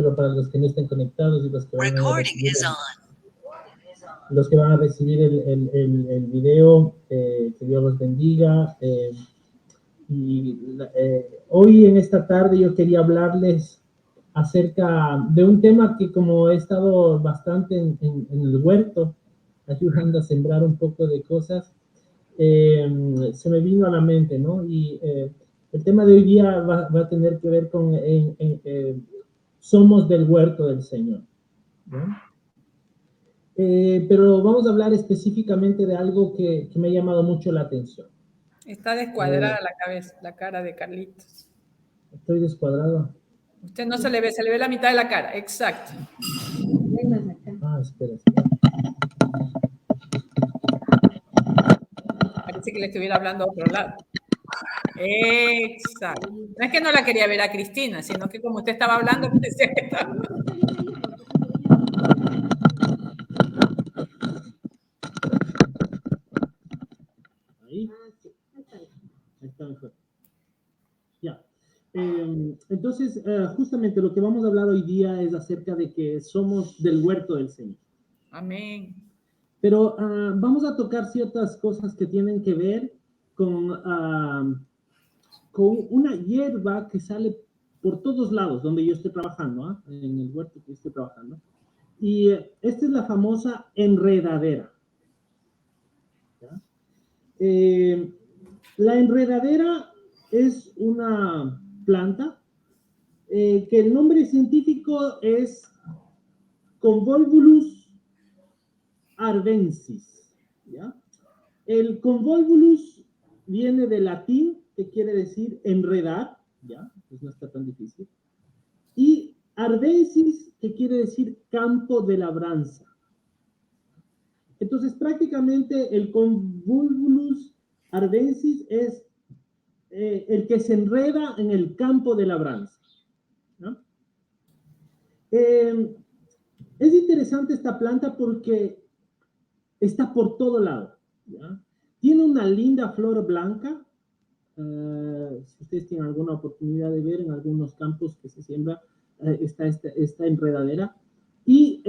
pero para los que no estén conectados y los que van a recibir el video, que Dios los bendiga. Hoy en esta tarde yo quería hablarles acerca de un tema que, como he estado bastante en el huerto, ayudando a sembrar un poco de cosas, se me vino a la mente, ¿no? Y el tema de hoy día va a tener que ver con somos del huerto del Señor, ¿no? Pero vamos a hablar específicamente de algo que me ha llamado mucho la atención. Está descuadrada la cara de Carlitos. Estoy descuadrado. Usted no se le ve la mitad de la cara, exacto. Espera. Parece que le estuviera hablando a otro lado. Exacto. No es que no la quería ver a Cristina, sino que como usted estaba hablando, parecía que estaba... Ahí está mejor. Ya. Entonces, justamente lo que vamos a hablar hoy día es acerca de que somos del huerto del Señor. Amén. Pero vamos a tocar ciertas cosas que tienen que ver con una hierba que sale por todos lados donde yo estoy trabajando, en el huerto que estoy trabajando. Y esta es la famosa enredadera. ¿Ya? La enredadera es una planta que el nombre científico es Convolvulus arvensis, ¿ya? El convolvulus viene del latín, que quiere decir enredar, ¿ya? Pues no está tan difícil. Y arvensis, que quiere decir campo de labranza. Entonces, prácticamente el Convolvulus arvensis es el que se enreda en el campo de labranza, ¿no? Es interesante esta planta porque está por todo lado, ¿ya? Tiene una linda flor blanca. Si ustedes tienen alguna oportunidad de ver en algunos campos que se siembra esta enredadera. Y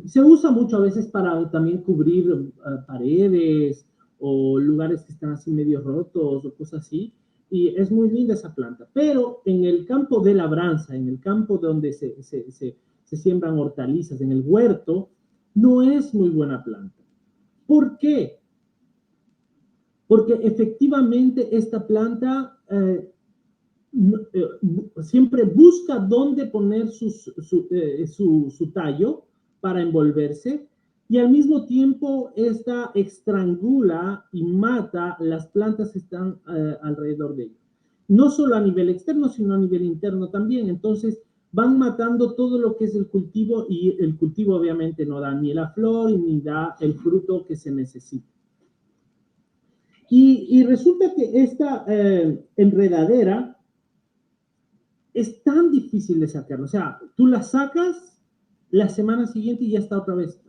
se usa mucho a veces para también cubrir paredes o lugares que están así medio rotos o cosas así. Y es muy linda esa planta. Pero en el campo de labranza, en el campo donde se siembran hortalizas, en el huerto, no es muy buena planta. ¿Por qué? Porque efectivamente esta planta siempre busca dónde poner su tallo para envolverse, y al mismo tiempo esta estrangula y mata las plantas que están alrededor de ella. No solo a nivel externo, sino a nivel interno también. Entonces van matando todo lo que es el cultivo, y el cultivo obviamente no da ni la flor ni da el fruto que se necesita. Y resulta que esta enredadera es tan difícil de sacar. O sea, tú la sacas la semana siguiente y ya está otra vez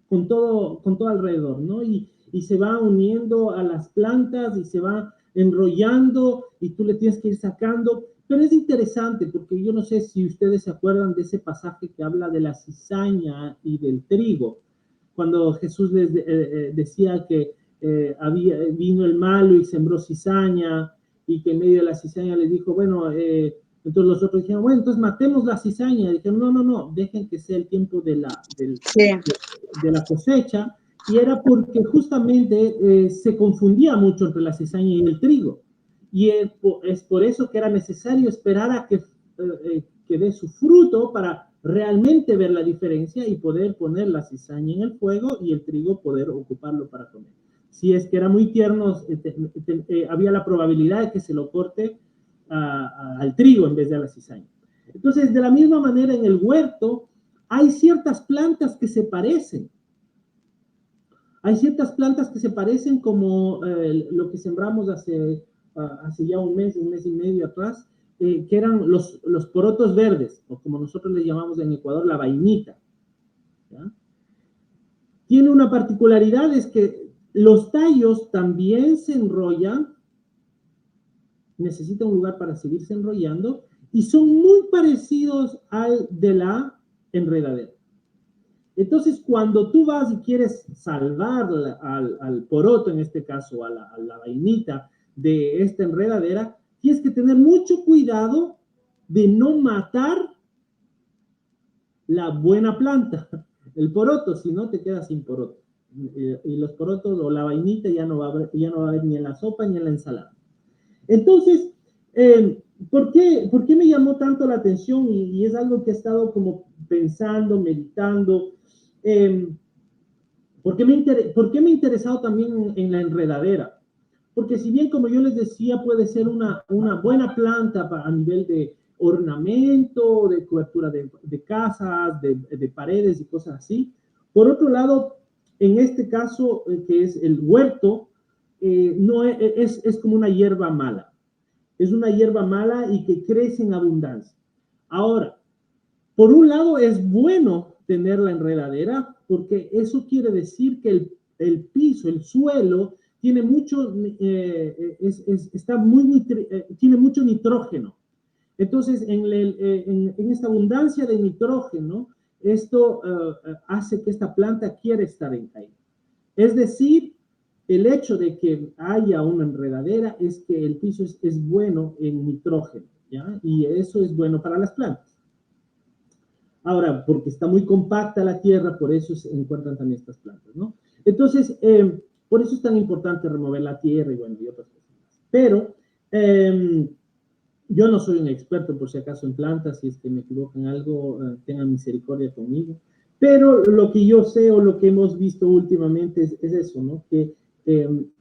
con todo alrededor, ¿no? Y se va uniendo a las plantas y se va enrollando y tú le tienes que ir sacando. Pero es interesante porque yo no sé si ustedes se acuerdan de ese pasaje que habla de la cizaña y del trigo, cuando Jesús les decía que vino el malo y sembró cizaña, y que en medio de la cizaña les dijo, bueno, entonces los otros dijeron, bueno, entonces matemos la cizaña. Y dijeron, no, dejen que sea el tiempo de la cosecha. Y era porque justamente se confundía mucho entre la cizaña y el trigo. Y es por eso que era necesario esperar a que dé su fruto para realmente ver la diferencia y poder poner la cizaña en el fuego y el trigo poder ocuparlo para comer. Si es que era muy tierno, había la probabilidad de que se lo corte al trigo en vez de a la cizaña. Entonces, de la misma manera, en el huerto hay ciertas plantas que se parecen. Hay ciertas plantas que se parecen, como lo que sembramos hace ya un mes y medio atrás, que eran los porotos verdes, o como nosotros les llamamos en Ecuador, la vainita, ¿ya? Tiene una particularidad, es que los tallos también se enrollan, necesita un lugar para seguirse enrollando, y son muy parecidos al de la enredadera. Entonces, cuando tú vas y quieres salvar al poroto, en este caso, a la vainita de esta enredadera, tienes que tener mucho cuidado de no matar la buena planta, el poroto, si no te quedas sin poroto. Y los porotos o la vainita ya no va a haber ni en la sopa ni en la ensalada. Entonces, ¿por qué me llamó tanto la atención? Y es algo que he estado como pensando, meditando. ¿Por qué me he interesado también en la enredadera? Porque si bien, como yo les decía, puede ser una buena planta a nivel de ornamento, de cobertura de casas, de paredes y cosas así. Por otro lado, en este caso, que es el huerto, no es como una hierba mala. Es una hierba mala y que crece en abundancia. Ahora, por un lado es bueno tener la enredadera porque eso quiere decir que el piso, el suelo, tiene mucho, tiene mucho nitrógeno. Entonces, en esta abundancia de nitrógeno, esto hace que esta planta quiera estar en caída. Es decir, el hecho de que haya una enredadera es que el piso es bueno en nitrógeno, ¿ya? Y eso es bueno para las plantas. Ahora, porque está muy compacta la tierra, por eso se encuentran también estas plantas, ¿no? Entonces, por eso es tan importante remover la tierra y bueno, y otras cosas más. Pero yo no soy un experto, por si acaso, en plantas, si es que me equivoco en algo, tengan misericordia conmigo. Pero lo que yo sé o lo que hemos visto últimamente es eso, ¿no? Que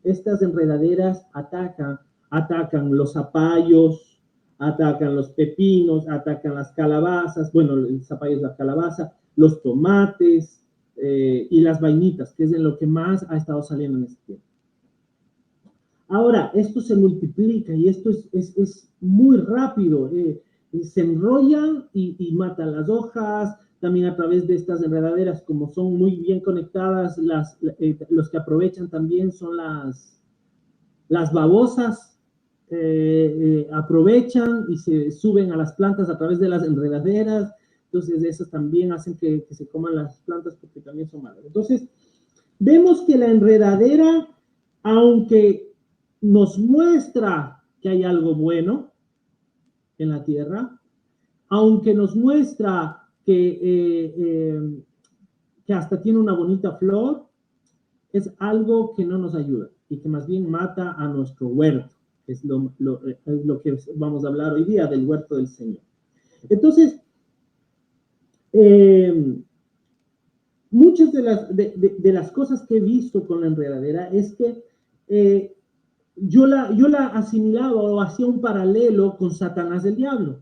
estas enredaderas atacan los zapallos, atacan los pepinos, atacan las calabazas, bueno, el zapallo es la calabaza, los tomates y las vainitas, que es en lo que más ha estado saliendo en este tiempo. Ahora, esto se multiplica y esto es muy rápido. Se enrollan y matan las hojas. También a través de estas enredaderas, como son muy bien conectadas, los que aprovechan también son las babosas. Aprovechan y se suben a las plantas a través de las enredaderas. Entonces, esas también hacen que se coman las plantas porque también son malas. Entonces, vemos que la enredadera, aunque nos muestra que hay algo bueno en la tierra, aunque nos muestra que hasta tiene una bonita flor, es algo que no nos ayuda y que más bien mata a nuestro huerto. Es lo que vamos a hablar hoy día del huerto del Señor. Entonces, muchas de las cosas que he visto con la enredadera es que yo la asimilaba o hacía un paralelo con Satanás del diablo.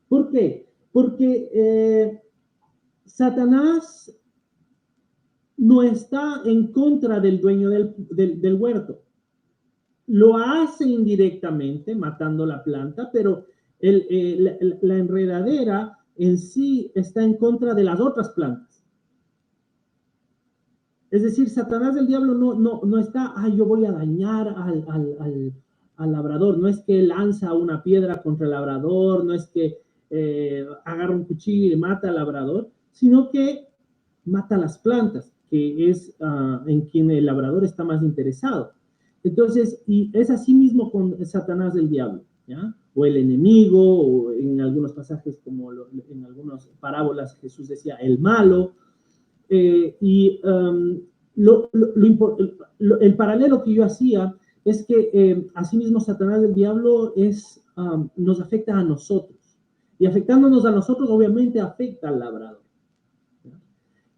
¿Por qué? Porque Satanás no está en contra del dueño del huerto. Lo hace indirectamente, matando la planta, pero la enredadera en sí está en contra de las otras plantas. Es decir, Satanás del diablo no está, yo voy a dañar al labrador. No es que lanza una piedra contra el labrador, no es que agarra un cuchillo y mata al labrador, sino que mata las plantas, que es en quien el labrador está más interesado. Entonces, y es así mismo con Satanás del diablo, ¿ya? O el enemigo, o en algunos pasajes, como en algunas parábolas, Jesús decía, el malo. El paralelo que yo hacía es que asimismo Satanás del diablo nos afecta a nosotros. Y afectándonos a nosotros, obviamente afecta al labrador.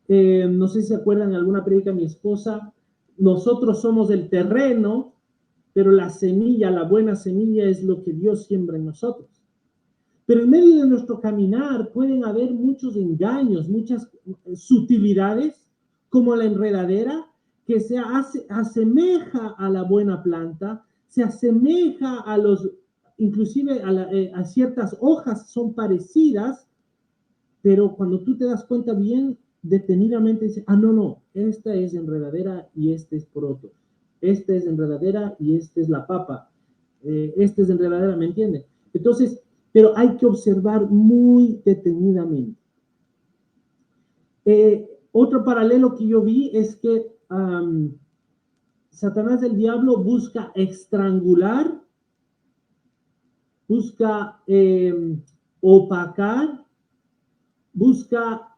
No sé si se acuerdan en alguna prédica mi esposa, nosotros somos el terreno, pero la semilla, la buena semilla es lo que Dios siembra en nosotros. Pero en medio de nuestro caminar pueden haber muchos engaños, muchas sutilidades, como la enredadera, que se asemeja a la buena planta, se asemeja a inclusive a ciertas hojas son parecidas, pero cuando tú te das cuenta bien, detenidamente dices, no, esta es enredadera y este es poroto. Esta es enredadera y esta es la papa. Esta es enredadera, ¿me entiendes? Entonces, pero hay que observar muy detenidamente. Otro paralelo que yo vi es que Satanás, el diablo, busca estrangular, busca opacar, busca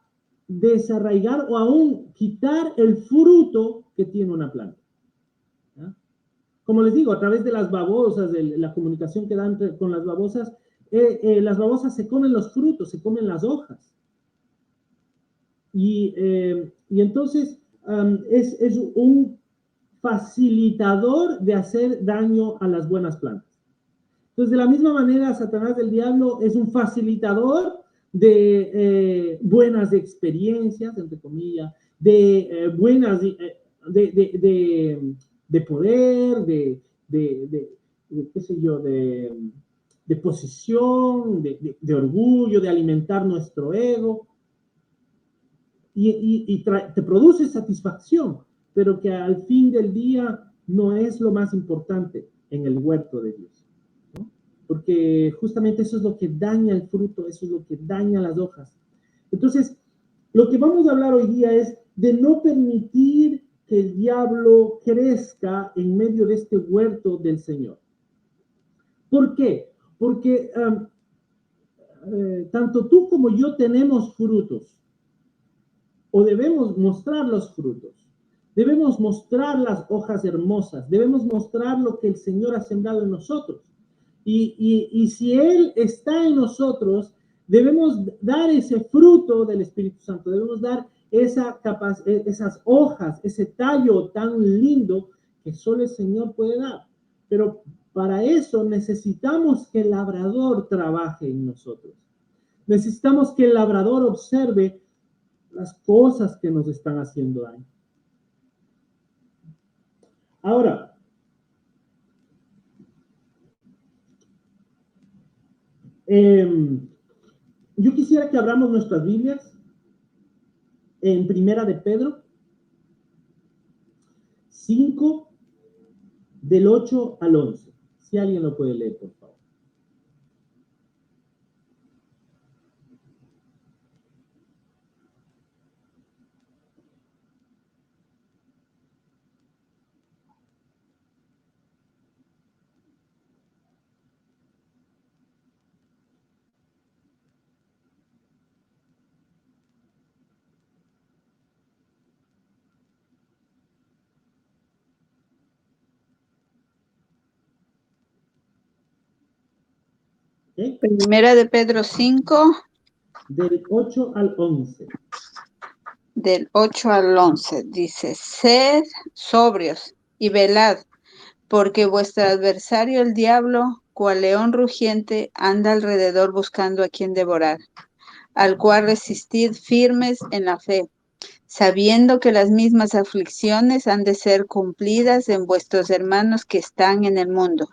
desarraigar o aún quitar el fruto que tiene una planta. ¿Ya? Como les digo, a través de las babosas, de la comunicación que dan con las babosas se comen los frutos, se comen las hojas. Y entonces es un facilitador de hacer daño a las buenas plantas. Entonces, de la misma manera, Satanás, el diablo, es un facilitador de buenas experiencias, entre comillas, de buenas, de poder, qué sé yo, de posición, de orgullo, de alimentar nuestro ego. Y te produce satisfacción, pero que al fin del día no es lo más importante en el huerto de Dios, ¿no? Porque justamente eso es lo que daña el fruto, eso es lo que daña las hojas. Entonces, lo que vamos a hablar hoy día es de no permitir que el diablo crezca en medio de este huerto del Señor. ¿Por qué? Porque tanto tú como yo tenemos frutos, o debemos mostrar los frutos, debemos mostrar las hojas hermosas, debemos mostrar lo que el Señor ha sembrado en nosotros. Y si Él está en nosotros, debemos dar ese fruto del Espíritu Santo, debemos dar esas hojas, ese tallo tan lindo que solo el Señor puede dar. Pero para eso necesitamos que el labrador trabaje en nosotros. Necesitamos que el labrador observe las cosas que nos están haciendo daño. Ahora, yo quisiera que abramos nuestras Biblias en Primera de Pedro 5, del 8 al 11. Si alguien lo puede leer, por favor. ¿Okay? Primera de Pedro 5. Del 8 al 11. Del 8 al 11 dice: sed sobrios y velad, porque vuestro adversario el diablo, cual león rugiente, anda alrededor buscando a quien devorar, al cual resistid firmes en la fe, sabiendo que las mismas aflicciones han de ser cumplidas en vuestros hermanos que están en el mundo.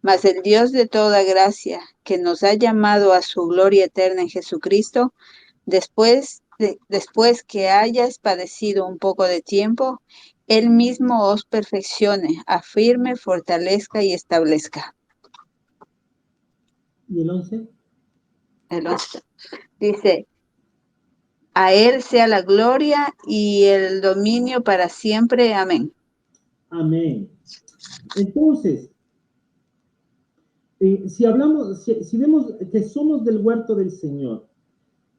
Mas el Dios de toda gracia, que nos ha llamado a su gloria eterna en Jesucristo, después que hayas padecido un poco de tiempo, Él mismo os perfeccione, afirme, fortalezca y establezca. ¿Y el 11? El 11 dice: a Él sea la gloria y el dominio para siempre. Amén. Amén. Entonces, si vemos que somos del huerto del Señor,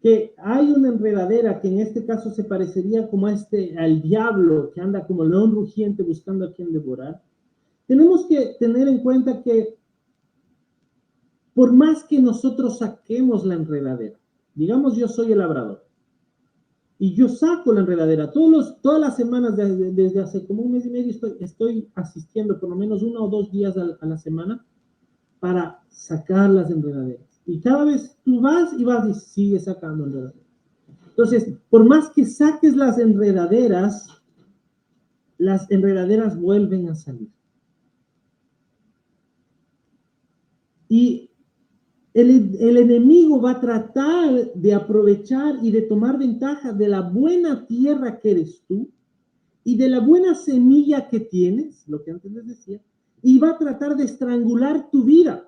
que hay una enredadera que en este caso se parecería como al diablo que anda como león rugiente buscando a quien devorar, tenemos que tener en cuenta que por más que nosotros saquemos la enredadera, digamos yo soy el labrador, y yo saco la enredadera, todas las semanas desde hace como un mes y medio estoy asistiendo por lo menos 1 o 2 días a la semana para sacar las enredaderas. Y cada vez tú vas y sigues sacando enredaderas. Entonces, por más que saques las enredaderas vuelven a salir. Y el enemigo va a tratar de aprovechar y de tomar ventaja de la buena tierra que eres tú y de la buena semilla que tienes, lo que antes les decía, y va a tratar de estrangular tu vida.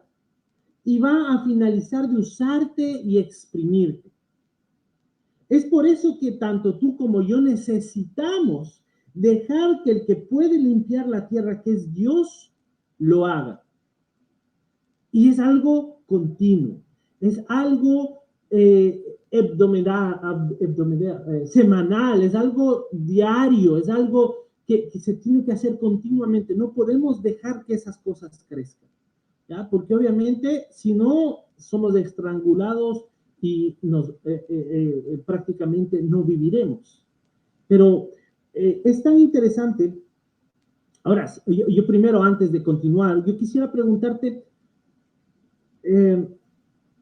y va a finalizar de usarte y exprimirte. Es por eso que tanto tú como yo necesitamos dejar que el que puede limpiar la tierra, que es Dios, lo haga. Y es algo continuo, es algo semanal, es algo diario, es algo que se tiene que hacer continuamente. No podemos dejar que esas cosas crezcan, ¿ya? Porque obviamente si no somos estrangulados y prácticamente no viviremos. Pero es tan interesante. Ahora, yo primero, antes de continuar, yo quisiera preguntarte,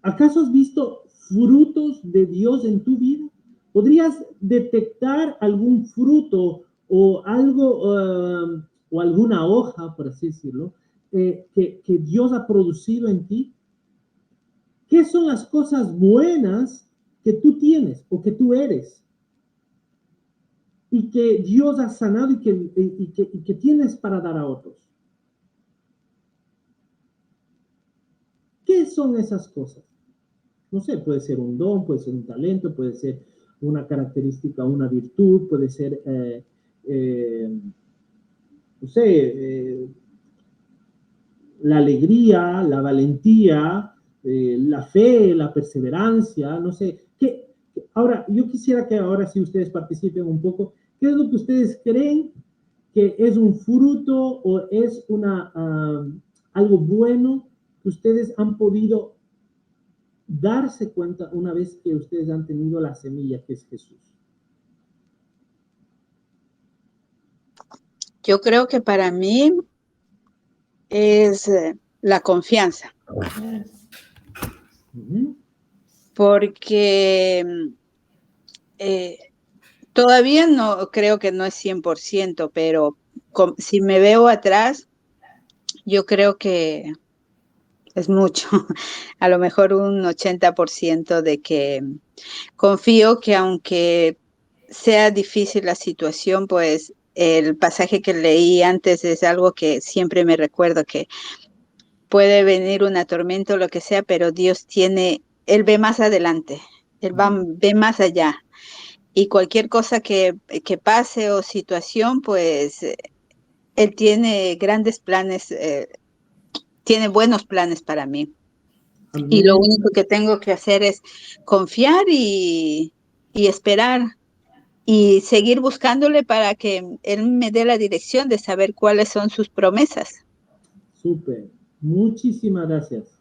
¿acaso has visto frutos de Dios en tu vida? ¿Podrías detectar algún fruto o algo, o alguna hoja, por así decirlo, que Dios ha producido en ti? ¿Qué son las cosas buenas que tú tienes o que tú eres? Y que Dios ha sanado y que tienes para dar a otros. ¿Qué son esas cosas? No sé, puede ser un don, puede ser un talento, puede ser una característica, una virtud, puede ser, no sé, la alegría, la valentía, la fe, la perseverancia, no sé. Ahora, yo quisiera que ahora sí ustedes participen un poco. ¿Qué es lo que ustedes creen que es un fruto o es algo bueno que ustedes han podido darse cuenta una vez que ustedes han tenido la semilla que es Jesús? Yo creo que para mí es la confianza, porque todavía no creo que no es 100%, pero si me veo atrás, yo creo que es mucho, a lo mejor un 80% de que confío que aunque sea difícil la situación, pues el pasaje que leí antes es algo que siempre me recuerdo, que puede venir una tormenta o lo que sea, pero Dios Él ve más adelante, ve más allá. Y cualquier cosa que pase o situación, pues Él tiene grandes planes, tiene buenos planes para mí. Y lo Amén. único que tengo que hacer es confiar y esperar y seguir buscándole para que Él me dé la dirección de saber cuáles son sus promesas. Súper. Muchísimas gracias.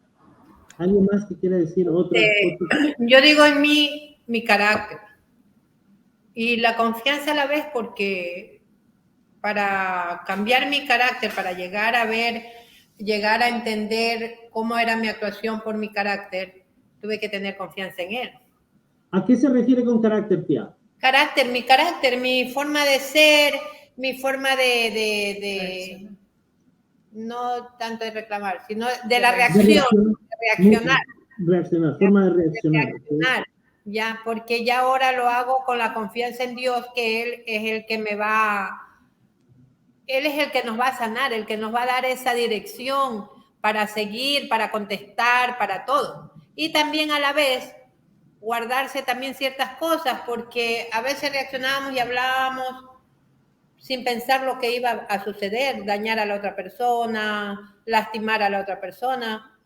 ¿Alguien más que quiera decir otra? Yo digo en mi carácter y la confianza a la vez, porque para cambiar mi carácter, para llegar a entender cómo era mi actuación por mi carácter, tuve que tener confianza en él. ¿A qué se refiere con carácter, tía? Mi carácter, mi forma de ser, mi forma de no tanto de reclamar, sino de la reacción, Forma de reaccionar. reaccionar, ya, porque ya ahora lo hago con la confianza en Dios, que Él es el que Él es el que nos va a sanar, el que nos va a dar esa dirección para seguir, para contestar, para todo. Y también a la vez guardarse también ciertas cosas, porque a veces reaccionábamos y hablábamos sin pensar lo que iba a suceder, dañar a la otra persona, lastimar a la otra persona,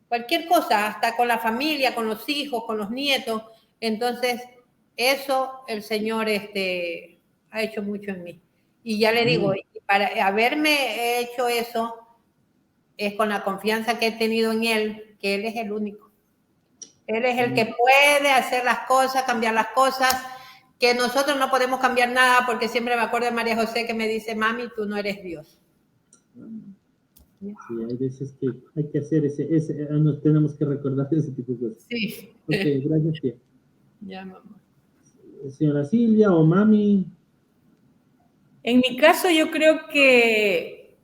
cualquier cosa, hasta con la familia, con los hijos, con los nietos. Entonces, eso el Señor ha hecho mucho en mí. Y ya le digo, para haberme hecho eso, es con la confianza que he tenido en Él, que Él es el único. Él es el que puede hacer las cosas, cambiar las cosas, que nosotros no podemos cambiar nada, porque siempre me acuerdo de María José que me dice, mami, tú no eres Dios. Sí, hay veces que hay que hacer nos tenemos que recordar ese tipo de cosas. Sí. Ok, gracias, tía. Ya, mamá. Señora Silvia o mami. En mi caso, yo creo que,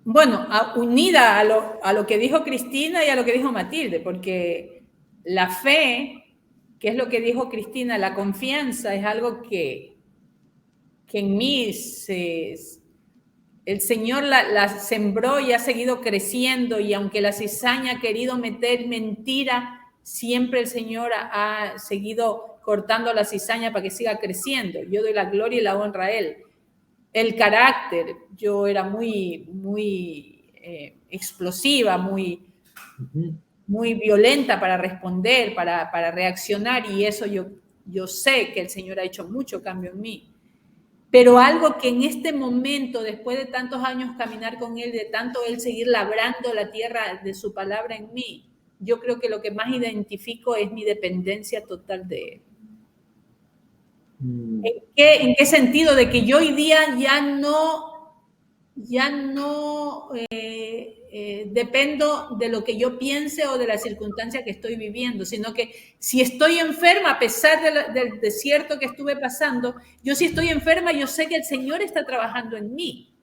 bueno, unida a lo que dijo Cristina y a lo que dijo Matilde, porque la fe, que es lo que dijo Cristina, la confianza es algo que en mí El Señor la sembró y ha seguido creciendo, y aunque la cizaña ha querido meter mentira, siempre el Señor ha seguido cortando la cizaña para que siga creciendo. Yo doy la gloria y la honra a Él. El carácter, yo era muy explosiva, muy violenta para responder, para reaccionar, y eso yo sé que el Señor ha hecho mucho cambio en mí. Pero algo que en este momento, después de tantos años caminar con Él, de tanto Él seguir labrando la tierra de su palabra en mí, yo creo que lo que más identifico es mi dependencia total de Él. ¿En qué sentido? De que yo hoy día ya no dependo de lo que yo piense o de la circunstancia que estoy viviendo, sino que si estoy enferma, a pesar del desierto que estuve pasando, yo si estoy enferma, yo sé que el Señor está trabajando en mí.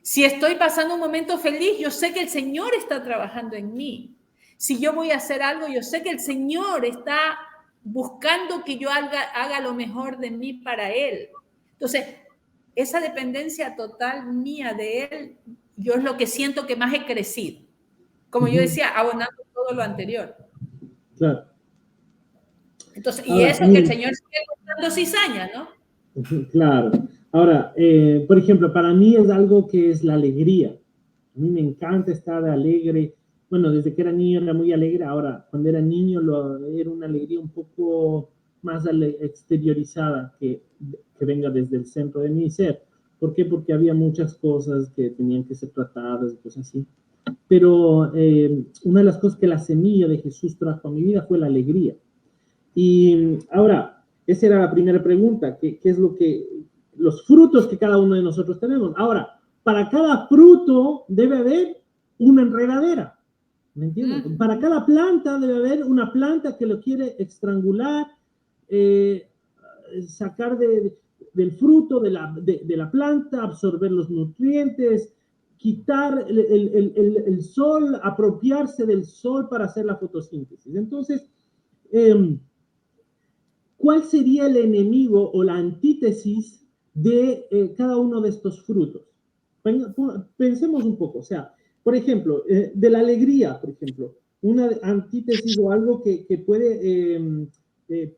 Si estoy pasando un momento feliz, yo sé que el Señor está trabajando en mí. Si yo voy a hacer algo, yo sé que el Señor está buscando que yo haga lo mejor de mí para Él. Entonces, esa dependencia total mía de Él, yo es lo que siento que más he crecido. Como yo decía, abonando todo lo anterior. Claro. Entonces, y ahora, eso que el Señor sigue cortando cizaña, ¿no? Claro. Ahora, por ejemplo, para mí es algo que es la alegría. A mí me encanta estar alegre. Bueno, desde que era niño era muy alegre. Ahora, cuando era niño era una alegría un poco más exteriorizada que venga desde el centro de mi ser. ¿Por qué? Porque había muchas cosas que tenían que ser tratadas y cosas así. Pero una de las cosas que la semilla de Jesús trajo a mi vida fue la alegría. Y ahora, esa era la primera pregunta, ¿qué es lo que, los frutos que cada uno de nosotros tenemos? Ahora, para cada fruto debe haber una enredadera, ¿me entiendes? Para cada planta debe haber una planta que lo quiere estrangular, sacar del fruto de la planta, absorber los nutrientes, quitar el sol, apropiarse del sol para hacer la fotosíntesis. Entonces, ¿cuál sería el enemigo o la antítesis de cada uno de estos frutos? Pensemos un poco, o sea, por ejemplo, de la alegría, por ejemplo, una antítesis o algo que puede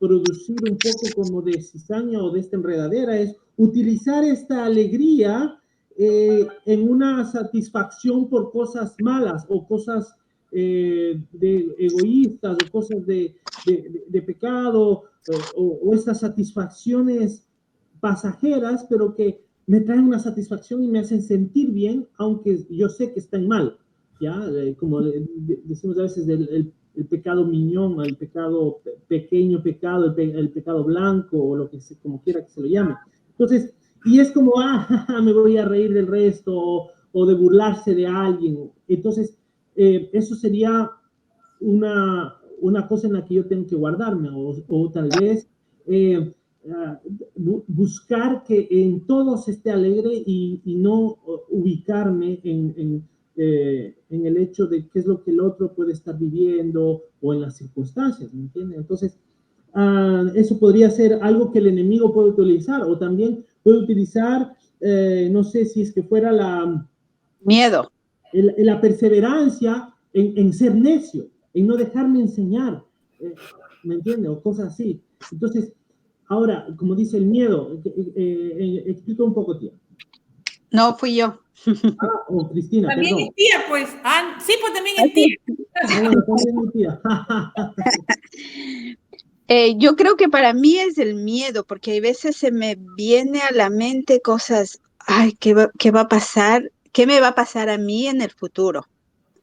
producir un poco como de cizaña o de esta enredadera es utilizar esta alegría en una satisfacción por cosas malas o cosas de egoístas o cosas de pecado o estas satisfacciones pasajeras, pero que me traen una satisfacción y me hacen sentir bien, aunque yo sé que están mal, ¿ya? Como decimos a veces el pecado miñón, el pecado, pequeño pecado, el pecado blanco, o lo que como quiera que se lo llame. Entonces, y es como, me voy a reír del resto, o de burlarse de alguien. Entonces, eso sería una cosa en la que yo tengo que guardarme, o tal vez buscar que en todos esté alegre y no ubicarme en el hecho de qué es lo que el otro puede estar viviendo o en las circunstancias, ¿me entiendes? Entonces, eso podría ser algo que el enemigo puede utilizar, o también puede utilizar, no sé si es que fuera miedo. La perseverancia en ser necio, en no dejarme enseñar, ¿me entiendes? O cosas así. Entonces, ahora, como dice el miedo, explica un poco, tía. No, fui yo. Cristina, también perdón. Es tía, pues. Sí, pues también es tía. Bueno, también es tía. Yo creo que para mí es el miedo, porque hay veces se me viene a la mente cosas, ay, ¿qué va a pasar? ¿Qué me va a pasar a mí en el futuro?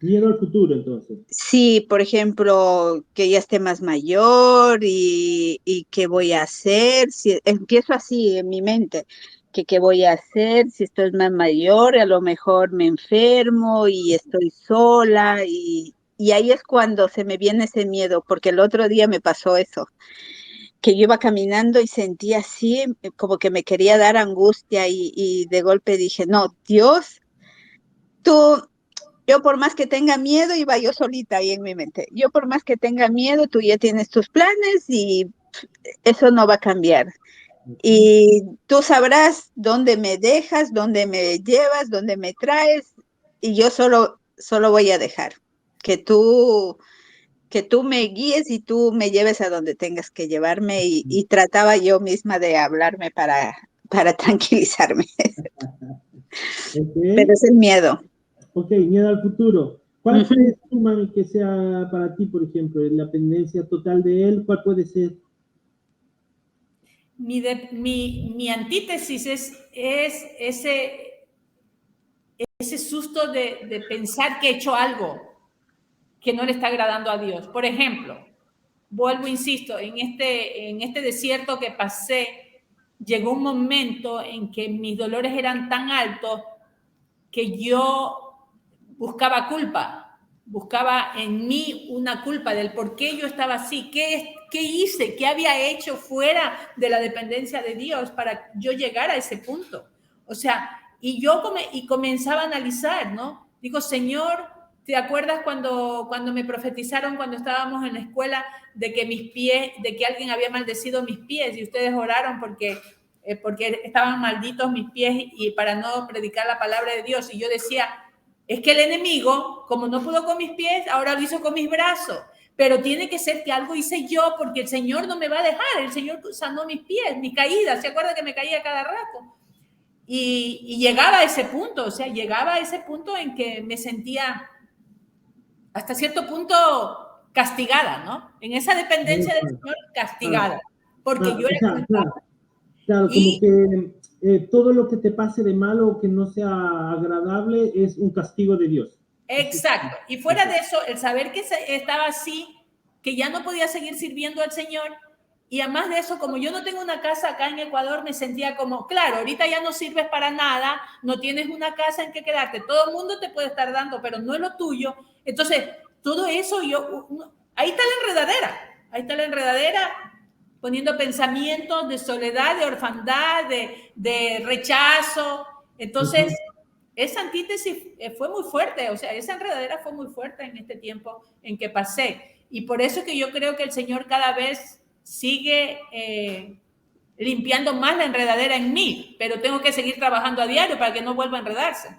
Miedo al futuro, entonces. Sí, por ejemplo, que ya esté más mayor y qué voy a hacer. Si empiezo así en mi mente, que qué voy a hacer si estoy más mayor, a lo mejor me enfermo y estoy sola y ahí es cuando se me viene ese miedo, porque el otro día me pasó eso, que yo iba caminando y sentía así como que me quería dar angustia y de golpe dije, no, Dios, tú... Yo por más que tenga miedo, iba yo solita ahí en mi mente. Yo por más que tenga miedo, tú ya tienes tus planes y eso no va a cambiar. y tú sabrás dónde me dejas, dónde me llevas, dónde me traes, y yo solo voy a dejar que tú me guíes y tú me lleves a donde tengas que llevarme, y trataba yo misma de hablarme para tranquilizarme, pero Ok, es el miedo. ok, miedo al futuro. ¿Cuál Ujú. crees tú, mami, que sea para ti, por ejemplo, la dependencia total de él? ¿Cuál puede ser? Mi antítesis es ese susto de pensar que he hecho algo que no le está agradando a Dios. Por ejemplo, vuelvo, insisto, en este desierto que pasé, llegó un momento en que mis dolores eran tan altos que yo buscaba en mí una culpa del por qué yo estaba así, qué hice, qué había hecho fuera de la dependencia de Dios para yo llegar a ese punto. O sea, y comenzaba a analizar, ¿no? Digo, Señor, ¿te acuerdas cuando me profetizaron cuando estábamos en la escuela de que mis pies, de que alguien había maldecido mis pies y ustedes oraron porque estaban malditos mis pies y para no predicar la palabra de Dios? Y yo decía, es que el enemigo, como no pudo con mis pies, ahora lo hizo con mis brazos. Pero tiene que ser que algo hice yo, porque el Señor no me va a dejar. El Señor sanó mis pies, mi caída. ¿Se acuerda que me caía cada rato? Y llegaba a ese punto, o sea, llegaba a ese punto en que me sentía hasta cierto punto castigada, ¿no? En esa dependencia del Señor, castigada, porque yo O era sea, culpable. claro, como Y que todo lo que te pase de malo o que no sea agradable es un castigo de Dios. exacto. Y fuera de eso, el saber que estaba así, que ya no podía seguir sirviendo al Señor, y además de eso, como yo no tengo una casa acá en Ecuador, me sentía como, claro, ahorita ya no sirves para nada, no tienes una casa en que quedarte, todo el mundo te puede estar dando, pero no es lo tuyo. Entonces, todo eso ahí está la enredadera, poniendo pensamientos de soledad, de orfandad, de rechazo. Entonces, esa antítesis fue muy fuerte, o sea, esa enredadera fue muy fuerte en este tiempo en que pasé. Y por eso es que yo creo que el Señor cada vez sigue limpiando más la enredadera en mí, pero tengo que seguir trabajando a diario para que no vuelva a enredarse.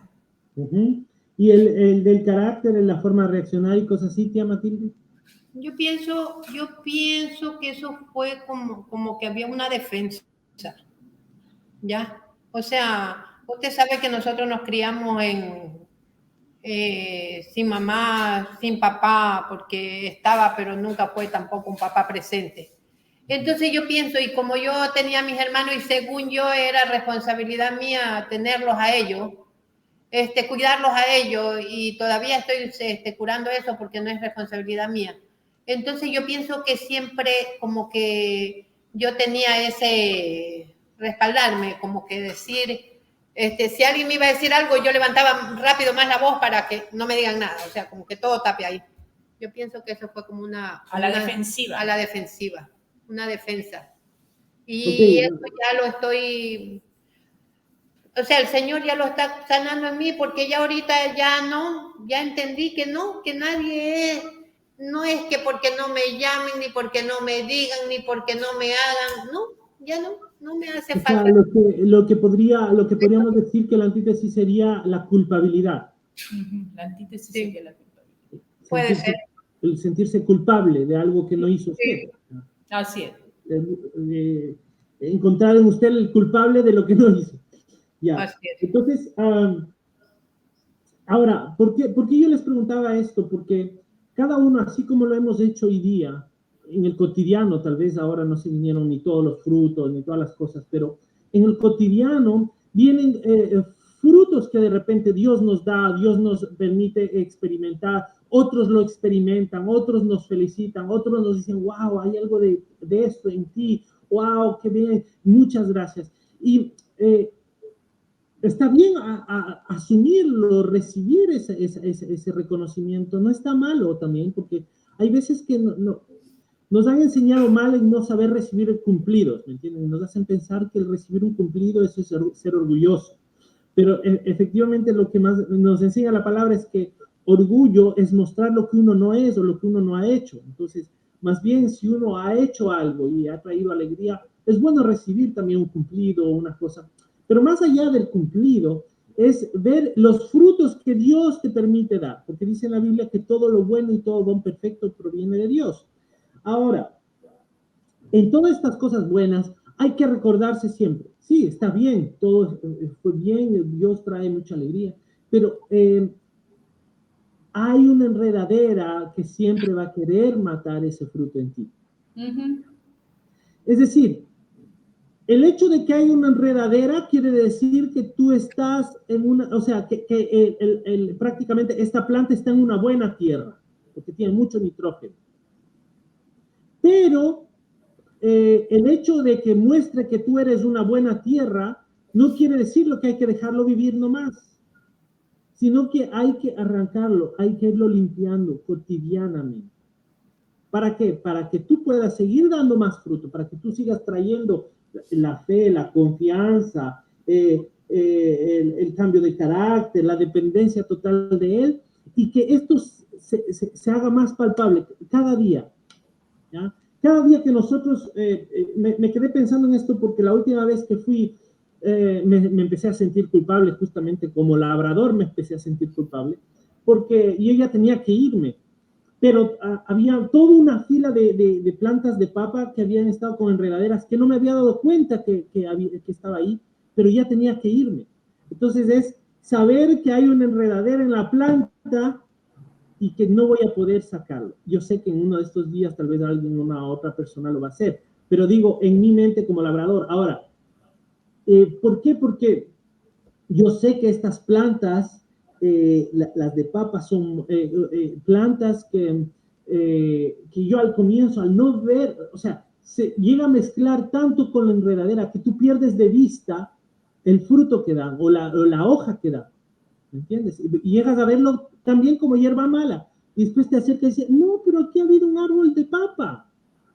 Y el del carácter, en la forma de reaccionar y cosas así, tía Matilde. Yo pienso que eso fue como que había una defensa, ¿ya? O sea, usted sabe que nosotros nos criamos sin mamá, sin papá, porque estaba, pero nunca fue tampoco un papá presente. Entonces yo pienso, y como yo tenía a mis hermanos y según yo era responsabilidad mía tenerlos a ellos, cuidarlos a ellos, y todavía estoy curando eso porque no es responsabilidad mía. Entonces yo pienso que siempre como que yo tenía ese respaldarme, como que decir, si alguien me iba a decir algo, yo levantaba rápido más la voz para que no me digan nada, o sea, como que todo tape ahí. Yo pienso que eso fue como A la defensiva. A la defensiva, una defensa. Y Okay. eso ya lo estoy, o sea, el Señor ya lo está sanando en mí porque ya ahorita ya entendí que no, que nadie es, no es que porque no me llamen, ni porque no me digan, ni porque no me hagan, no, ya no me hace O sea, falta. lo que podríamos decir que la antítesis sería la culpabilidad. La antítesis Sí. sería la culpabilidad. Puede ser. El sentirse culpable de algo que no hizo usted. Así es. Encontrar en usted el culpable de lo que no hizo. Ya. Así es. Entonces, ahora, ¿por qué yo les preguntaba esto? Porque cada uno, así como lo hemos hecho hoy día, en el cotidiano, tal vez ahora no se vinieron ni todos los frutos, ni todas las cosas, pero en el cotidiano vienen frutos que de repente Dios nos da, Dios nos permite experimentar, otros lo experimentan, otros nos felicitan, otros nos dicen, wow, hay algo de esto en ti, wow, qué bien, muchas gracias. Y está bien asumirlo, recibir ese reconocimiento, no está malo también, porque hay veces que nos han enseñado mal en no saber recibir cumplidos, ¿me entienden? Nos hacen pensar que el recibir un cumplido es ser orgulloso, pero efectivamente lo que más nos enseña la palabra es que orgullo es mostrar lo que uno no es o lo que uno no ha hecho. Entonces, más bien si uno ha hecho algo y ha traído alegría, es bueno recibir también un cumplido o una cosa, pero más allá del cumplido es ver los frutos que Dios te permite dar, porque dice en la Biblia que todo lo bueno y todo don perfecto proviene de Dios. Ahora, en todas estas cosas buenas hay que recordarse siempre, sí, está bien, todo fue bien, Dios trae mucha alegría, pero hay una enredadera que siempre va a querer matar ese fruto en ti. Ujú. Es decir, el hecho de que hay una enredadera quiere decir que tú estás en una, o sea, que prácticamente esta planta está en una buena tierra, porque tiene mucho nitrógeno. Pero el hecho de que muestre que tú eres una buena tierra no quiere decir lo que hay que dejarlo vivir nomás, sino que hay que arrancarlo, hay que irlo limpiando cotidianamente. ¿Para qué? Para que tú puedas seguir dando más fruto, para que tú sigas trayendo la fe, la confianza, el cambio de carácter, la dependencia total de Él, y que esto se haga más palpable cada día. ¿Ya? Cada día que nosotros, me quedé pensando en esto porque la última vez que fui, me empecé a sentir culpable, justamente como labrador me empecé a sentir culpable, porque yo ya tenía que irme, pero había toda una fila de plantas de papa que habían estado con enredaderas que no me había dado cuenta que estaba ahí, pero ya tenía que irme. Entonces es saber que hay una enredadera en la planta y que no voy a poder sacarlo. Yo sé que en uno de estos días tal vez alguien, una otra persona lo va a hacer, pero digo, en mi mente como labrador. Ahora, ¿por qué? Porque yo sé que estas plantas, las de papa, son plantas que yo al comienzo, al no ver, o sea, se llega a mezclar tanto con la enredadera que tú pierdes de vista el fruto que dan o la hoja que dan. ¿Me entiendes? Y llegas a verlo también como hierba mala. Y después te acercas y dices, no, pero aquí ha habido un árbol de papa.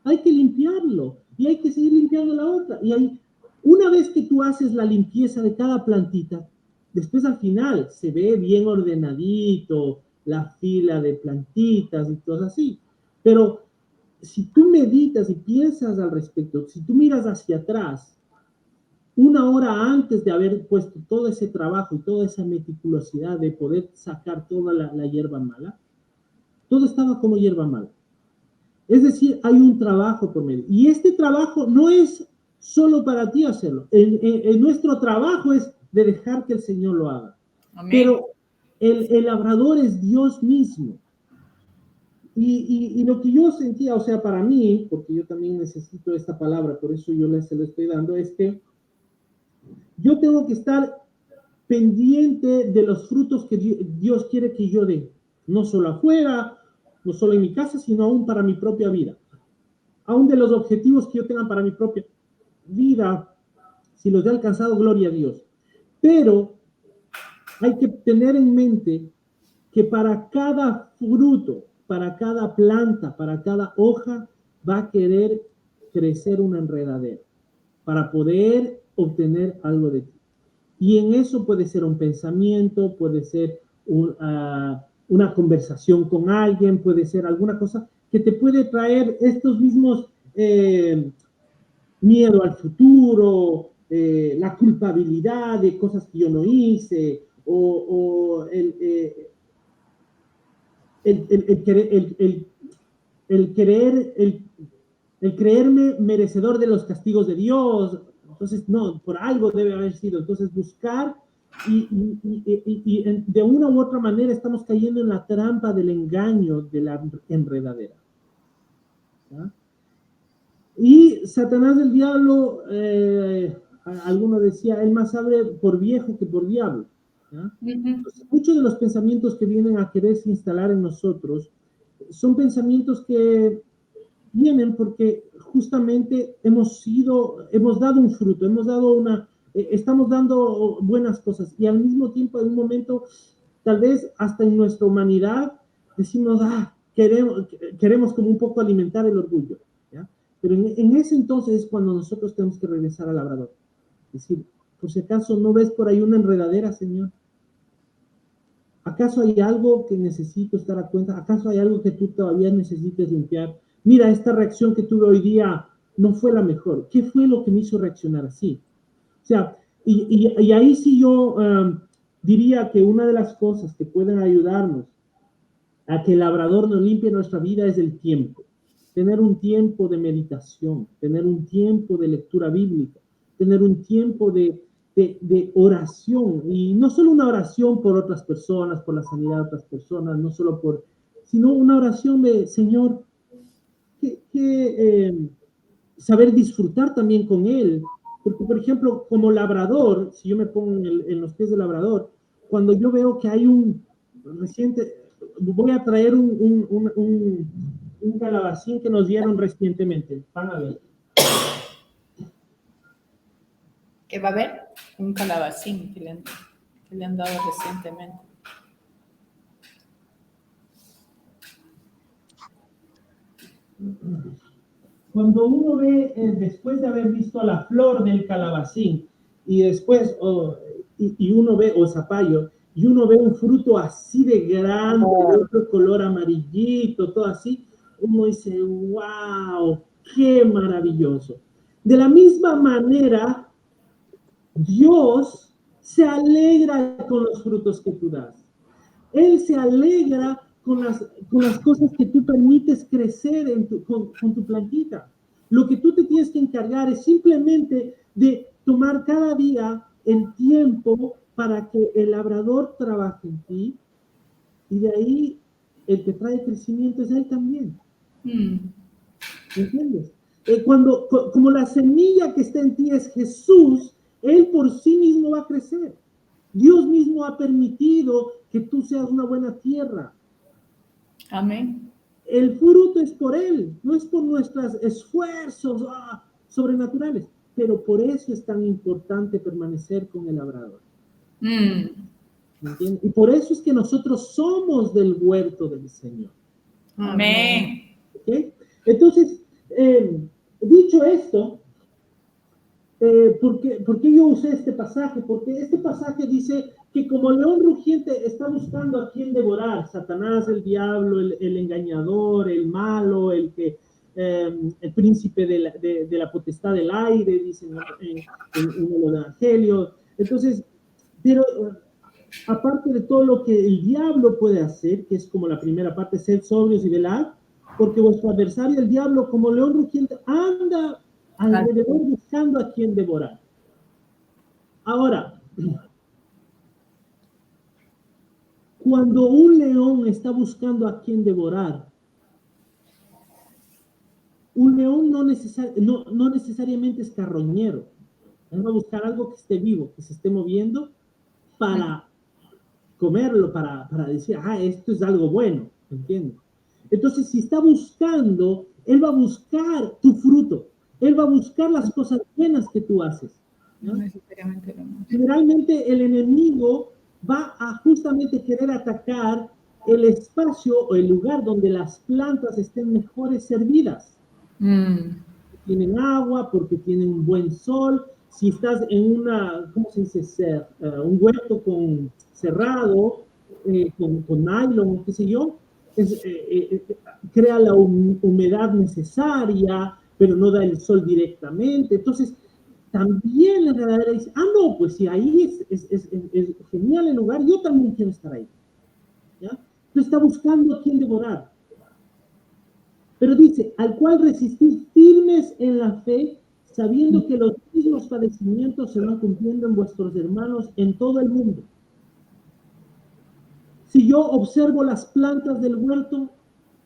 Hay que limpiarlo. Y hay que seguir limpiando la otra. Y ahí, una vez que tú haces la limpieza de cada plantita, después al final se ve bien ordenadito, la fila de plantitas y todo así. Pero si tú meditas y piensas al respecto, si tú miras hacia atrás, una hora antes de haber puesto todo ese trabajo y toda esa meticulosidad de poder sacar toda la hierba mala, todo estaba como hierba mala. Es decir, hay un trabajo por medio. Y este trabajo no es solo para ti hacerlo. Nuestro trabajo es de dejar que el Señor lo haga. Amén. Pero el labrador es Dios mismo. Y lo que yo sentía, o sea, para mí, porque yo también necesito esta palabra, por eso yo se lo estoy dando, es que yo tengo que estar pendiente de los frutos que Dios quiere que yo dé, no solo afuera, no solo en mi casa, sino aún para mi propia vida. Aún de los objetivos que yo tenga para mi propia vida, si los he alcanzado, gloria a Dios. Pero hay que tener en mente que para cada fruto, para cada planta, para cada hoja, va a querer crecer una enredadera para poder obtener algo de ti. Y en eso puede ser un pensamiento, puede ser una conversación con alguien, puede ser alguna cosa que te puede traer estos mismos miedo al futuro, la culpabilidad de cosas que yo no hice, o el creerme merecedor de los castigos de Dios. Entonces, no, por algo debe haber sido. Entonces, buscar y de una u otra manera estamos cayendo en la trampa del engaño, de la enredadera. ¿Ya? Y Satanás, el diablo, alguno decía, él más sabe por viejo que por diablo. ¿Ya? Entonces, muchos de los pensamientos que vienen a quererse instalar en nosotros son pensamientos que vienen porque justamente hemos dado un fruto, estamos dando buenas cosas y al mismo tiempo en un momento, tal vez hasta en nuestra humanidad, decimos, queremos como un poco alimentar el orgullo, ¿ya? Pero en ese entonces es cuando nosotros tenemos que regresar al labrador. Es decir, por si acaso no ves por ahí una enredadera, Señor. ¿Acaso hay algo que necesito estar a cuenta? ¿Acaso hay algo que tú todavía necesites limpiar? Mira, esta reacción que tuve hoy día no fue la mejor. ¿Qué fue lo que me hizo reaccionar así? O sea, y ahí sí yo diría que una de las cosas que pueden ayudarnos a que el labrador nos limpie nuestra vida es el tiempo. Tener un tiempo de meditación, tener un tiempo de lectura bíblica, tener un tiempo de oración, y no solo una oración por otras personas, por la sanidad de otras personas, no solo sino una oración de, Señor, saber disfrutar también con Él. Porque, por ejemplo, como labrador, si yo me pongo en los pies del labrador, cuando yo veo que hay voy a traer un calabacín que nos dieron recientemente. Van a ver. ¿Qué va a haber? Un calabacín que le han dado recientemente. Cuando uno ve, después de haber visto la flor del calabacín, y después, y uno ve, o zapallo, y uno ve un fruto así de grande, de otro color amarillito, todo así, uno dice, wow, qué maravilloso. De la misma manera, Dios se alegra con los frutos que tú das. Él se alegra con las cosas que tú permites crecer con tu plantita. Lo que tú te tienes que encargar es simplemente de tomar cada día el tiempo para que el labrador trabaje en ti, y de ahí el que trae crecimiento es Él también. ¿Entiendes? Como la semilla que está en ti es Jesús, Él por sí mismo va a crecer. Dios mismo ha permitido que tú seas una buena tierra. Amén. El fruto es por Él, no es por nuestros esfuerzos sobrenaturales, pero por eso es tan importante permanecer con el labrador. ¿Entiendes? Y por eso es que nosotros somos del huerto del Señor. Amén. ¿Okay? Entonces, dicho esto, ¿por qué yo usé este pasaje? Porque este pasaje dice que como león rugiente está buscando a quien devorar. Satanás, el diablo, el engañador, el malo, el príncipe de la potestad del aire, dicen en el Evangelio. Entonces, pero aparte de todo lo que el diablo puede hacer, que es como la primera parte, sed sobrios y velad, porque vuestro adversario, el diablo, como león rugiente, anda alrededor buscando a quien devorar. Ahora, cuando un león está buscando a quien devorar, un león no necesariamente es carroñero. Él va a buscar algo que esté vivo, que se esté moviendo para comerlo, para decir, esto es algo bueno, ¿entiendes? Entonces, si está buscando, él va a buscar tu fruto. Él va a buscar las cosas buenas que tú haces, ¿no? Generalmente el enemigo va a justamente querer atacar el espacio o el lugar donde las plantas estén mejores servidas. Tienen agua, porque tienen un buen sol. Si estás en ¿cómo se dice? Un huerto cerrado, con nylon, qué sé yo, crea la humedad necesaria, pero no da el sol directamente. Entonces, también la enredadera dice, no, pues si ahí es genial el lugar, yo también quiero estar ahí. ¿Ya? Entonces está buscando a quién devorar. Pero dice, al cual resistís firmes en la fe, sabiendo que los mismos padecimientos se van cumpliendo en vuestros hermanos en todo el mundo. Si yo observo las plantas del huerto,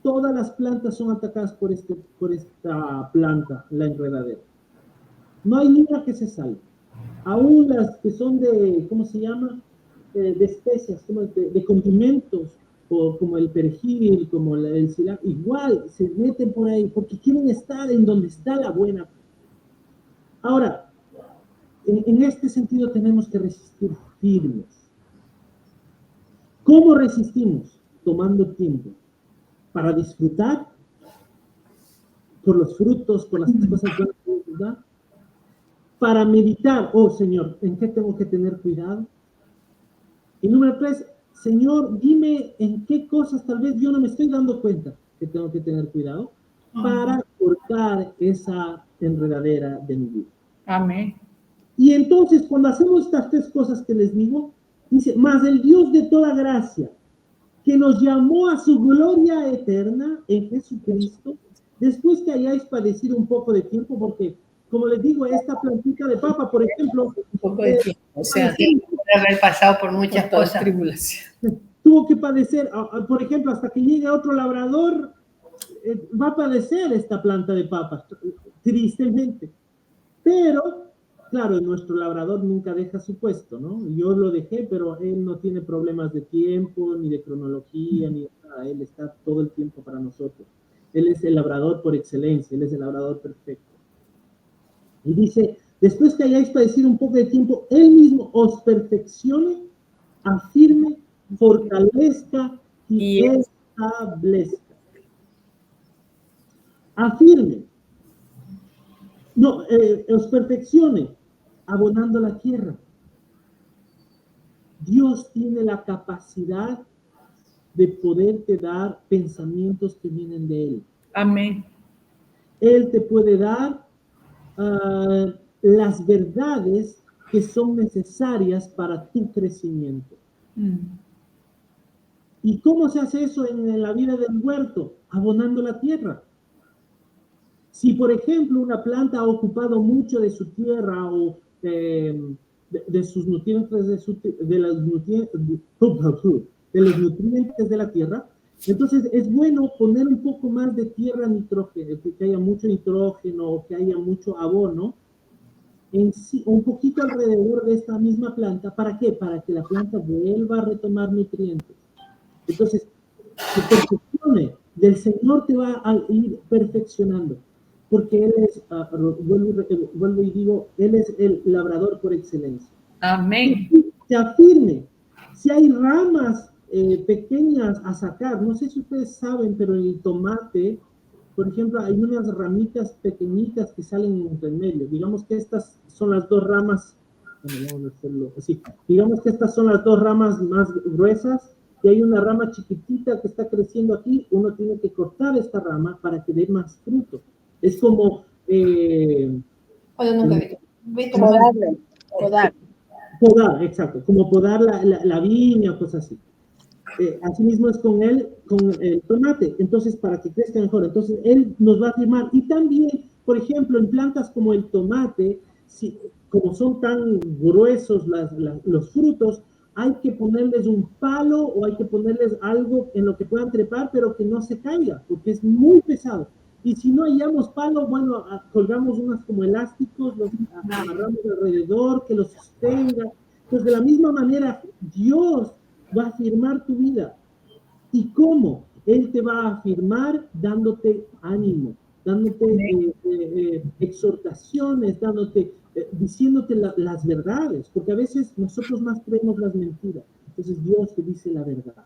todas las plantas son atacadas por esta planta, la enredadera. No hay ninguna que se salve. Aún las que son ¿cómo se llama? De especias, de condimentos, como el perejil, como el cilantro, igual se meten por ahí porque quieren estar en donde está la buena. Ahora, en este sentido tenemos que resistir firmes. ¿Cómo resistimos? Tomando tiempo para disfrutar por los frutos, por las cosas buenas que nos da, para meditar, Señor, ¿en qué tengo que tener cuidado? Y número 3, Señor, dime en qué cosas tal vez yo no me estoy dando cuenta que tengo que tener cuidado para cortar esa enredadera de mi vida. Amén. Y entonces, cuando hacemos estas tres cosas que les digo, dice, mas el Dios de toda gracia, que nos llamó a su gloria eterna en Jesucristo, después que hayáis padecido un poco de tiempo, porque, como les digo, esta plantita de papa, por ejemplo, Un poco de tiempo, o sea, Puede haber pasado por muchas toda cosas. tribulación. tuvo que padecer, por ejemplo, hasta que llegue otro labrador, va a padecer esta planta de papas, tristemente. Pero, claro, nuestro labrador nunca deja su puesto, ¿no? Yo lo dejé, pero él no tiene problemas de tiempo, ni de cronología, ni de nada. Él está todo el tiempo para nosotros. Él es el labrador por excelencia, él es el labrador perfecto. Y dice, después que hayáis padecido un poco de tiempo, él mismo os perfeccione, afirme, fortalezca y establezca. Afirme. No, os perfeccione, abonando la tierra. Dios tiene la capacidad de poderte dar pensamientos que vienen de Él. Amén. Él te puede dar las verdades que son necesarias para tu crecimiento. ¿Y cómo se hace eso en la vida del huerto? Abonando la tierra. Si, por ejemplo, una planta ha ocupado mucho de su tierra o de sus nutrientes, de los nutrientes de la tierra, entonces es bueno poner un poco más de tierra nitrógeno, que haya mucho nitrógeno o que haya mucho abono, un poquito alrededor de esta misma planta. ¿Para qué? Para que la planta vuelva a retomar nutrientes. Entonces, que perfeccione, del Señor te va a ir perfeccionando. Porque Él es, vuelvo y digo, Él es el labrador por excelencia. Amén. Se afirme. Si hay ramas pequeñas a sacar, no sé si ustedes saben, pero en el tomate, por ejemplo, hay unas ramitas pequeñitas que salen entre medio. Digamos que estas son las dos ramas, bueno, vamos a hacerlo así. Digamos que estas son las dos ramas más gruesas y hay una rama chiquitita que está creciendo aquí. Uno tiene que cortar esta rama para que dé más fruto. Es como... Nunca he visto. Podar, exacto, como podar la viña, cosas así. Así mismo es con el tomate, entonces para que crezca mejor. Entonces él nos va a afirmar. Y también, por ejemplo, en plantas como el tomate, como son tan gruesos los frutos, hay que ponerles un palo o hay que ponerles algo en lo que puedan trepar, pero que no se caiga, porque es muy pesado. Y si no hallamos palo, bueno, colgamos unas como elásticos, los amarramos alrededor, que los sostenga. Pues de la misma manera, Dios va a afirmar tu vida. ¿Y cómo? Él te va a afirmar dándote ánimo, dándote exhortaciones, diciéndote las verdades, porque a veces nosotros más creemos las mentiras. Entonces Dios te dice la verdad.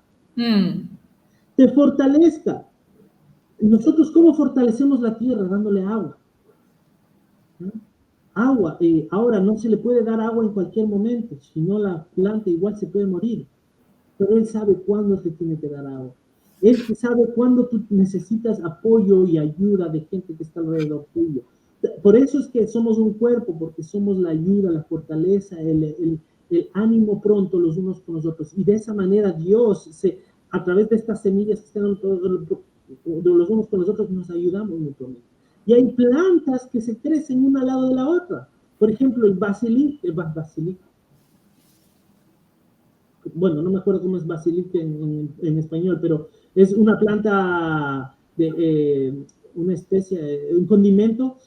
Te fortalezca. Nosotros, ¿cómo fortalecemos la tierra? Dándole agua. ¿no? Agua. Ahora, no se le puede dar agua en cualquier momento, si no la planta igual se puede morir. Pero Él sabe cuándo se tiene que dar agua. Él sabe cuándo tú necesitas apoyo y ayuda de gente que está alrededor tuyo. Por eso es que somos un cuerpo, porque somos la ayuda, la fortaleza, el ánimo pronto los unos con los otros. Y de esa manera Dios, a través de estas semillas que están todos los unos con los otros, nos ayudamos mutuamente. Y hay plantas que se crecen una al lado de la otra. Por ejemplo, el basilic, bueno, no me acuerdo cómo es basilic en español, pero es una planta de una especie, un condimento.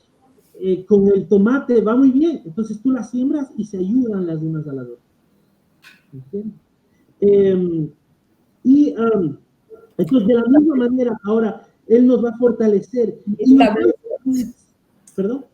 Con el tomate va muy bien. Entonces tú las siembras y se ayudan las unas a las otras. ¿Entiendes? Entonces, de la misma manera, ahora Él nos va a fortalecer. ¿Perdón?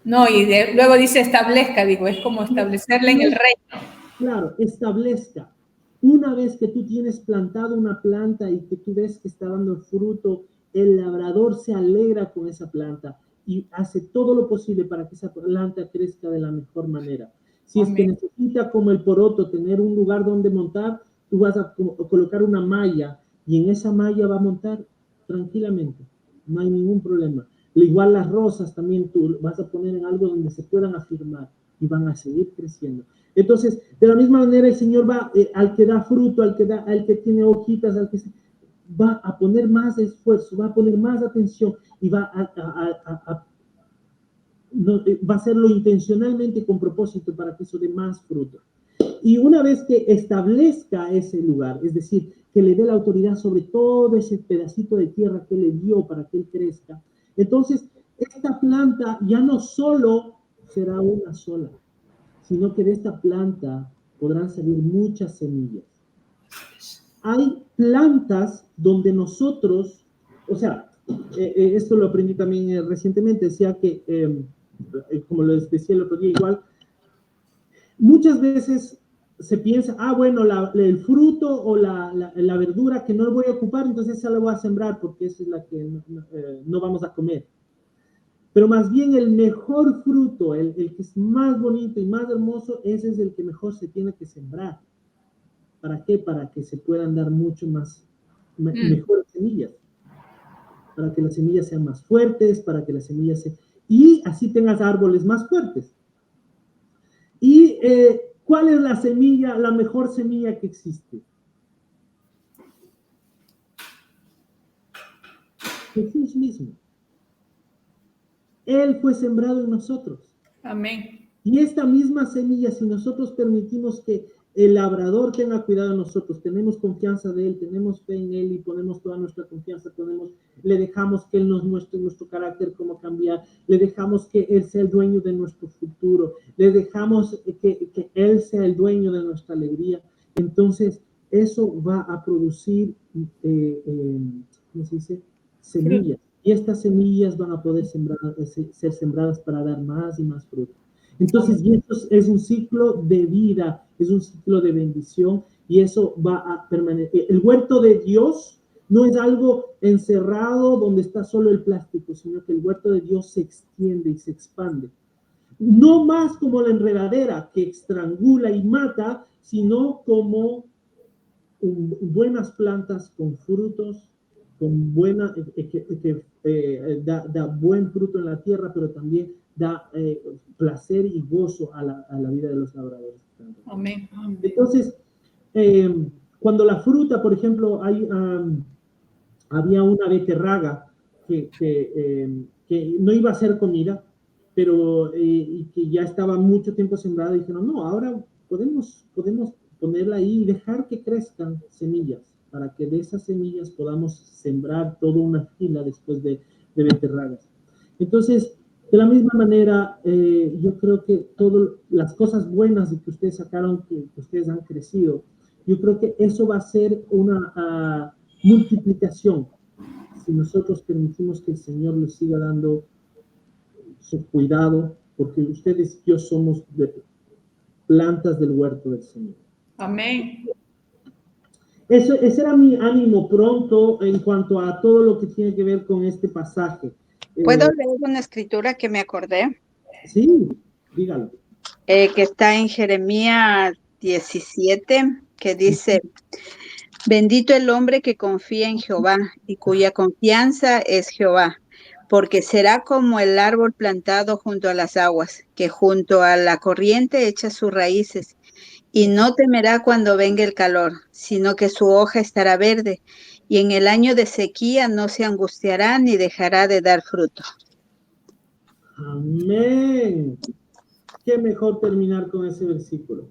No, y luego dice establezca, digo, es como establecerla en el reino. Claro, establezca. Una vez que tú tienes plantado una planta y que tú ves que está dando fruto, el labrador se alegra con esa planta y hace todo lo posible para que esa planta crezca de la mejor manera. Si es que necesita, como el poroto, tener un lugar donde montar, tú vas a colocar una malla y en esa malla va a montar tranquilamente. No hay ningún problema. Igual las rosas también tú vas a poner en algo donde se puedan afirmar y van a seguir creciendo. Entonces, de la misma manera el Señor va, al que da fruto, al que tiene hojitas, va a poner más esfuerzo, va a poner más atención y va a hacerlo intencionalmente con propósito para que eso dé más fruto. Y una vez que establezca ese lugar, es decir, que le dé la autoridad sobre todo ese pedacito de tierra que le dio para que él crezca, entonces esta planta ya no solo será una sola, sino que de esta planta podrán salir muchas semillas. Hay plantas donde nosotros, o sea, esto lo aprendí también recientemente, decía que, como les decía el otro día igual, muchas veces se piensa, bueno, el fruto o la verdura que no lo voy a ocupar, entonces esa la voy a sembrar porque esa es la que no vamos a comer. Pero más bien el mejor fruto, el que es más bonito y más hermoso, ese es el que mejor se tiene que sembrar. ¿Para qué? Para que se puedan dar mucho más, mejores semillas. Para que las semillas sean más fuertes, para que las semillas y así tengas árboles más fuertes. ¿Y cuál es la semilla, la mejor semilla que existe? Jesús mismo. Él fue sembrado en nosotros. Amén. Y esta misma semilla, si nosotros permitimos que el labrador tenga cuidado de nosotros, tenemos confianza de él, tenemos fe en él y ponemos toda nuestra confianza, le dejamos que él nos muestre nuestro carácter, cómo cambiar, le dejamos que él sea el dueño de nuestro futuro, le dejamos que él sea el dueño de nuestra alegría. Entonces, eso va a producir, ¿cómo se dice? Semillas. Y estas semillas van a poder ser sembradas para dar más y más fruto. Entonces, y esto es un ciclo de vida, es un ciclo de bendición, y eso va a permanecer. El huerto de Dios no es algo encerrado donde está solo el plástico, sino que el huerto de Dios se extiende y se expande. No más como la enredadera que estrangula y mata, sino como buenas plantas con frutos, con da buen fruto en la tierra, pero también da placer y gozo a la vida de los labradores. Amén. Entonces, cuando la fruta, por ejemplo, había una beterraga que no iba a ser comida, pero y que ya estaba mucho tiempo sembrada, y dijeron, no, ahora podemos ponerla ahí y dejar que crezcan semillas, para que de esas semillas podamos sembrar toda una fila después de beterragas. Entonces, de la misma manera, yo creo que todas las cosas buenas que ustedes sacaron, que ustedes han crecido, yo creo que eso va a ser una multiplicación si nosotros permitimos que el Señor les siga dando su cuidado, porque ustedes y yo somos plantas del huerto del Señor. Amén. Ese era mi ánimo pronto en cuanto a todo lo que tiene que ver con este pasaje. ¿Puedo leer una escritura que me acordé? Sí, dígalo. Que está en Jeremías 17, que dice, bendito el hombre que confía en Jehová y cuya confianza es Jehová, porque será como el árbol plantado junto a las aguas, que junto a la corriente echa sus raíces, y no temerá cuando venga el calor, sino que su hoja estará verde, y en el año de sequía no se angustiará ni dejará de dar fruto. Amén. Qué mejor terminar con ese versículo.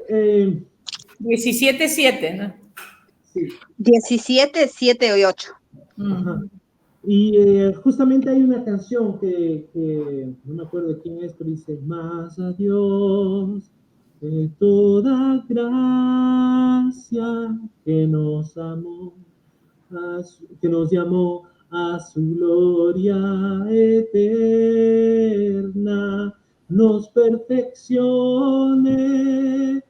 17:7, ¿no? Sí. 17, 7 y 8. Ajá. Y justamente hay una canción que no me acuerdo de quién es, pero dice, más a Dios de toda gracia que nos amó, que nos llamó a su gloria eterna, nos perfeccione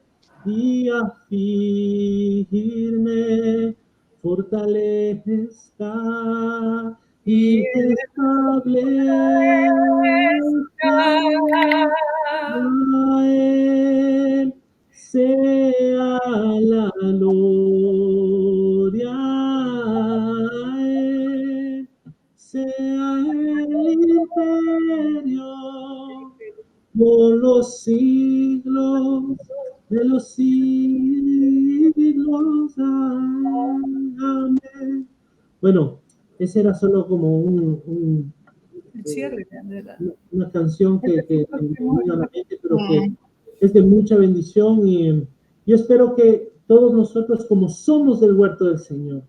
y afirme, fortalezca y establezca a él sea la gloria, a él sea el imperio por los siglos de los siglos. Amén. Bueno, ese era solo como El cierre, ¿verdad? una canción que me vino a la mente, pero que es de mucha bendición, y yo espero que todos nosotros, como somos del huerto del Señor,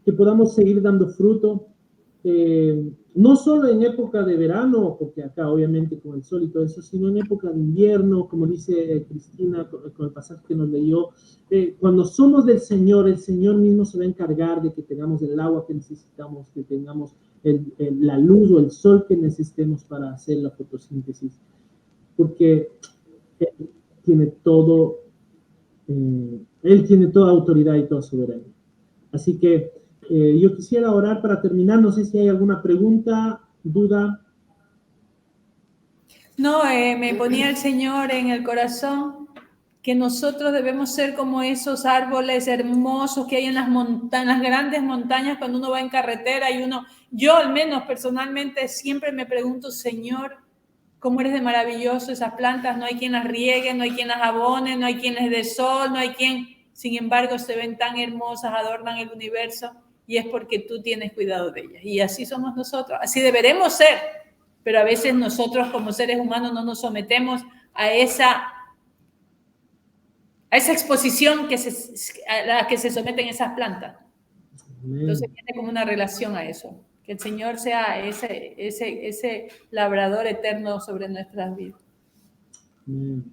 que podamos seguir dando fruto, no solo en época de verano, porque acá obviamente con el sol y todo eso, sino en época de invierno, como dice Cristina con el pasaje que nos leyó. Cuando somos del Señor, el Señor mismo se va a encargar de que tengamos el agua que necesitamos, que tengamos la luz o el sol que necesitemos para hacer la fotosíntesis, porque Él tiene todo, Él tiene toda autoridad y toda soberanía. Así que yo quisiera orar para terminar. No sé si hay alguna pregunta, duda. No, me ponía el Señor en el corazón que nosotros debemos ser como esos árboles hermosos que hay en las montañas, las grandes montañas, cuando uno va en carretera y yo al menos personalmente siempre me pregunto, Señor, ¿cómo eres de maravilloso esas plantas? No hay quien las riegue, no hay quien las abone, no hay quien les dé sol, no hay quien, sin embargo, se ven tan hermosas, adornan el universo, y es porque tú tienes cuidado de ellas. Y así somos nosotros, así deberemos ser, pero a veces nosotros como seres humanos no nos sometemos a esa exposición a la que se someten esas plantas. Entonces tiene como una relación a eso. Que el Señor sea ese labrador eterno sobre nuestras vidas. Amén.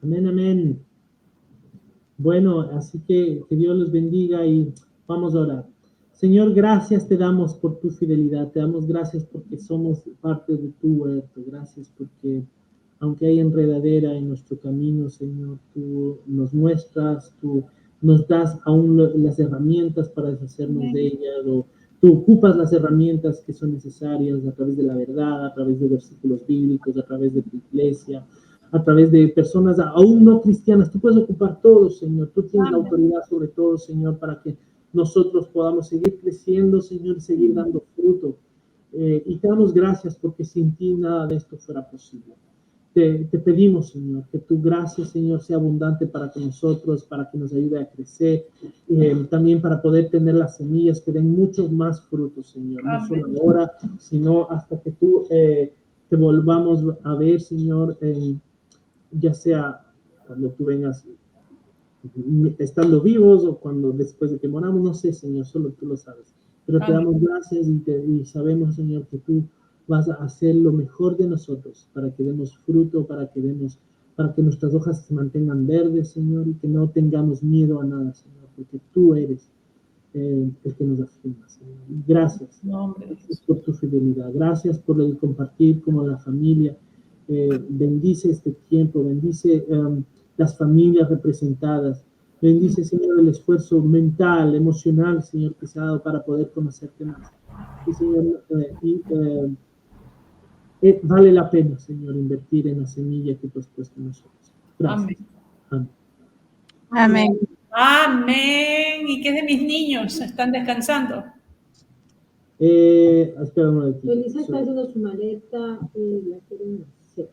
Amén, amén. Bueno, así que Dios los bendiga y vamos a orar. Señor, gracias te damos por tu fidelidad, te damos gracias porque somos parte de tu huerto, gracias porque aunque hay enredadera en nuestro camino, Señor, tú nos muestras, tú nos das aún las herramientas para deshacernos de ellas, o tú ocupas las herramientas que son necesarias a través de la verdad, a través de versículos bíblicos, a través de tu iglesia, a través de personas aún no cristianas. Tú puedes ocupar todo, Señor. Tú tienes la autoridad sobre todo, Señor, para que nosotros podamos seguir creciendo, Señor, y seguir dando fruto. Y te damos gracias porque sin ti nada de esto fuera posible. Te pedimos, Señor, que tu gracia, Señor, sea abundante para que nosotros, para que nos ayude a crecer, también para poder tener las semillas que den muchos más frutos, Señor. No solo ahora, sino hasta que tú te volvamos a ver, Señor, ya sea cuando tú vengas estando vivos o cuando después de que moramos, no sé, Señor, solo tú lo sabes. Pero te damos gracias y sabemos, Señor, que tú vas a hacer lo mejor de nosotros para que demos fruto, para que nuestras hojas se mantengan verdes, Señor, y que no tengamos miedo a nada, Señor, porque tú eres el que nos afirma, Señor. Gracias, gracias por tu fidelidad, gracias por el compartir como la familia. Bendice este tiempo, bendice las familias representadas, bendice, Señor, el esfuerzo mental, emocional, Señor, que se ha dado para poder conocerte más. Y, Señor, vale la pena, Señor, invertir en la semilla que tú has puesto en nosotros. Gracias. Amén. Amén. Amén. ¿Y qué de mis niños? ¿Están descansando? Espera un momentito. Melissa está haciendo su maleta y la quieren hacer.